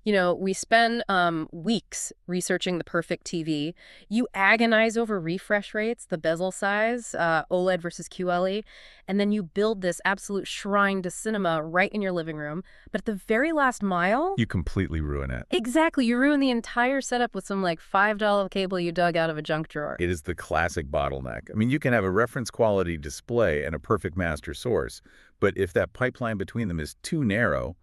You know, we spend weeks researching the perfect TV. You agonize over refresh rates, the bezel size, OLED versus QLE, and then you build this absolute shrine to cinema right in your living room. But at the very last mile, You completely ruin it. exactly, you ruin the entire setup with some like $5 cable you dug out of a junk drawer. It is the classic bottleneck. I mean, you can have a reference quality display and a perfect master source, but if that pipeline between them is too narrow,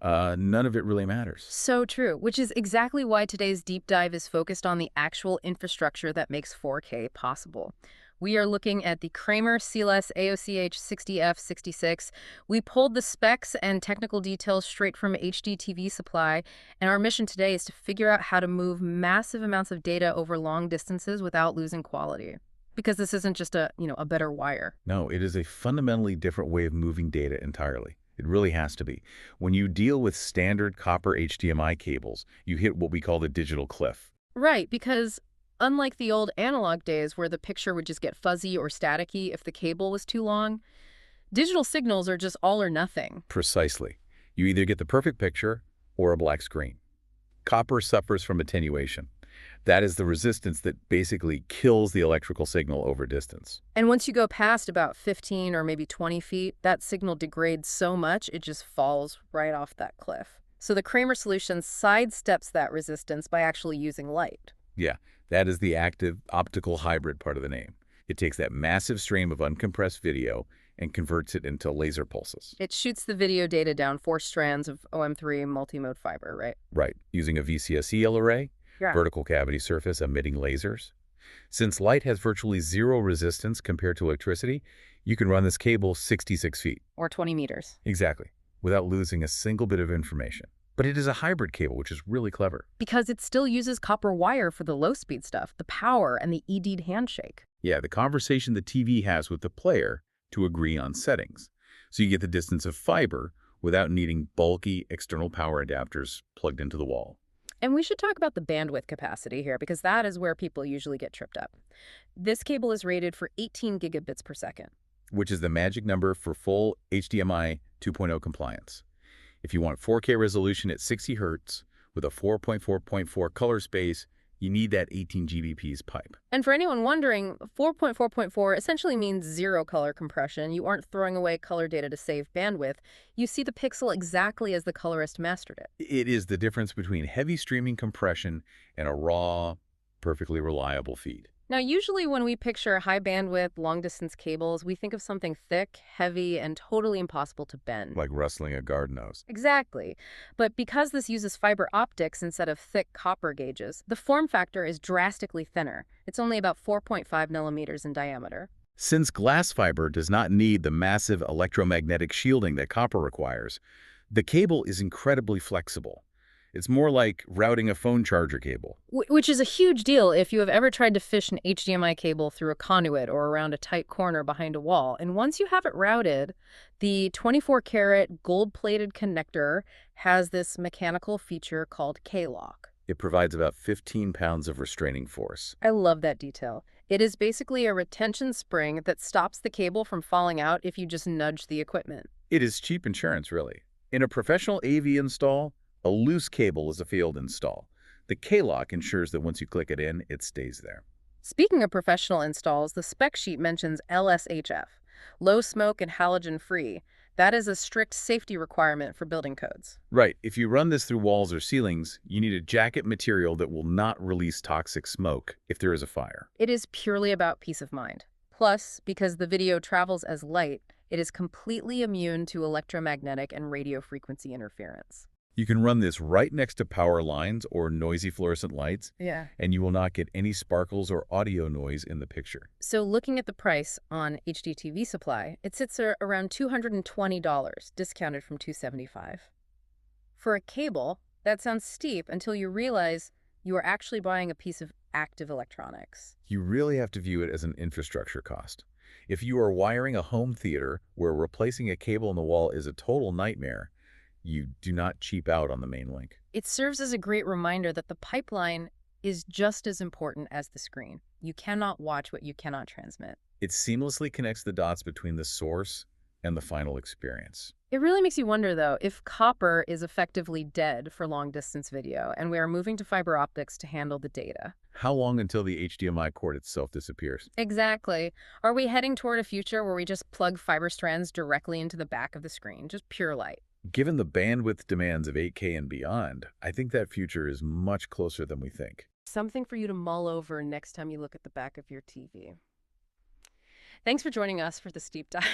none of it really matters. So true, which is exactly why today's deep dive is focused on the actual infrastructure that makes 4K possible. We are looking at the Kramer CLS-AOCH 60F-66. We pulled the specs and technical details straight from HD TV Supply, and our mission today is to figure out how to move massive amounts of data over long distances without losing quality. Because this isn't just a better wire. No, it is a fundamentally different way of moving data entirely. It really has to be. When you deal with standard copper HDMI cables, you hit what we call the digital cliff. Right, because unlike the old analog days where the picture would just get fuzzy or staticky if the cable was too long, digital signals are just all or nothing. Precisely. You either get the perfect picture or a black screen. Copper suffers from attenuation. That is the resistance that basically kills the electrical signal over distance. And once you go past about 15 or maybe 20 feet, that signal degrades so much it just falls right off that cliff. So the Kramer solution sidesteps that resistance by actually using light. Yeah, that is the active optical hybrid part of the name. It takes that massive stream of uncompressed video and converts it into laser pulses. It shoots the video data down 4 strands of OM3 multimode fiber, right? Right, using a VCSEL array, Yeah. vertical cavity surface emitting lasers. Since light has virtually zero resistance compared to electricity, you can run this cable 66 feet. Or 20 meters. Exactly, without losing a single bit of information. But it is a hybrid cable, which is really clever. Because it still uses copper wire for the low-speed stuff, the power and the ED'd handshake. Yeah, the conversation the TV has with the player to agree on settings. So you get the distance of fiber without needing bulky external power adapters plugged into the wall. And we should talk about the bandwidth capacity here, because that is where people usually get tripped up. This cable is rated for 18 gigabits per second. Which is the magic number for full HDMI 2.0 compliance. If you want 4K resolution at 60 Hz with a 4.4.4 color space, you need that 18 Gbps pipe. And for anyone wondering, 4.4.4 essentially means zero color compression. You aren't throwing away color data to save bandwidth. You see the pixel exactly as the colorist mastered it. It is the difference between heavy streaming compression and a raw, perfectly reliable feed. Now, usually when we picture high bandwidth, long distance cables, we think of something thick, heavy, and totally impossible to bend. Like rustling a garden hose. Exactly. But because this uses fiber optics instead of thick copper gauges, the form factor is drastically thinner. It's only about 4.5 millimeters in diameter. Since glass fiber does not need the massive electromagnetic shielding that copper requires, the cable is incredibly flexible. It's more like routing a phone charger cable. Which is a huge deal if you have ever tried to fish an HDMI cable through a conduit or around a tight corner behind a wall. And once you have it routed, the 24-karat gold-plated connector has this mechanical feature called K-lock. It provides about 15 pounds of restraining force. I love that detail. It is basically a retention spring that stops the cable from falling out if you just nudge the equipment. It is cheap insurance, really. In a professional AV install, a loose cable is a field install. The K-lock ensures that once you click it in, it stays there. Speaking of professional installs, the spec sheet mentions LSHF, low smoke and halogen free. That is a strict safety requirement for building codes. Right. If you run this through walls or ceilings, you need a jacket material that will not release toxic smoke if there is a fire. It is purely about peace of mind. Plus, because the video travels as light, it is completely immune to electromagnetic and radio frequency interference. You can run this right next to power lines or noisy fluorescent lights, and you will not get any sparkles or audio noise in the picture. So looking at the price on HD TV Supply, it sits around $220, discounted from $275. For a cable, that sounds steep until you realize you are actually buying a piece of active electronics. You really have to view it as an infrastructure cost. If you are wiring a home theater where replacing a cable in the wall is a total nightmare, you do not cheap out on the main link. It serves as a great reminder that the pipeline is just as important as the screen. You cannot watch what you cannot transmit. It seamlessly connects the dots between the source and the final experience. It really makes you wonder, though, if copper is effectively dead for long-distance video, and we are moving to fiber optics to handle the data. How long until the HDMI cord itself disappears? Exactly. Are we heading toward a future where we just plug fiber strands directly into the back of the screen, just pure light? Given the bandwidth demands of 8K and beyond, I think that future is much closer than we think. Something for you to mull over next time you look at the back of your TV. Thanks for joining us for this deep dive.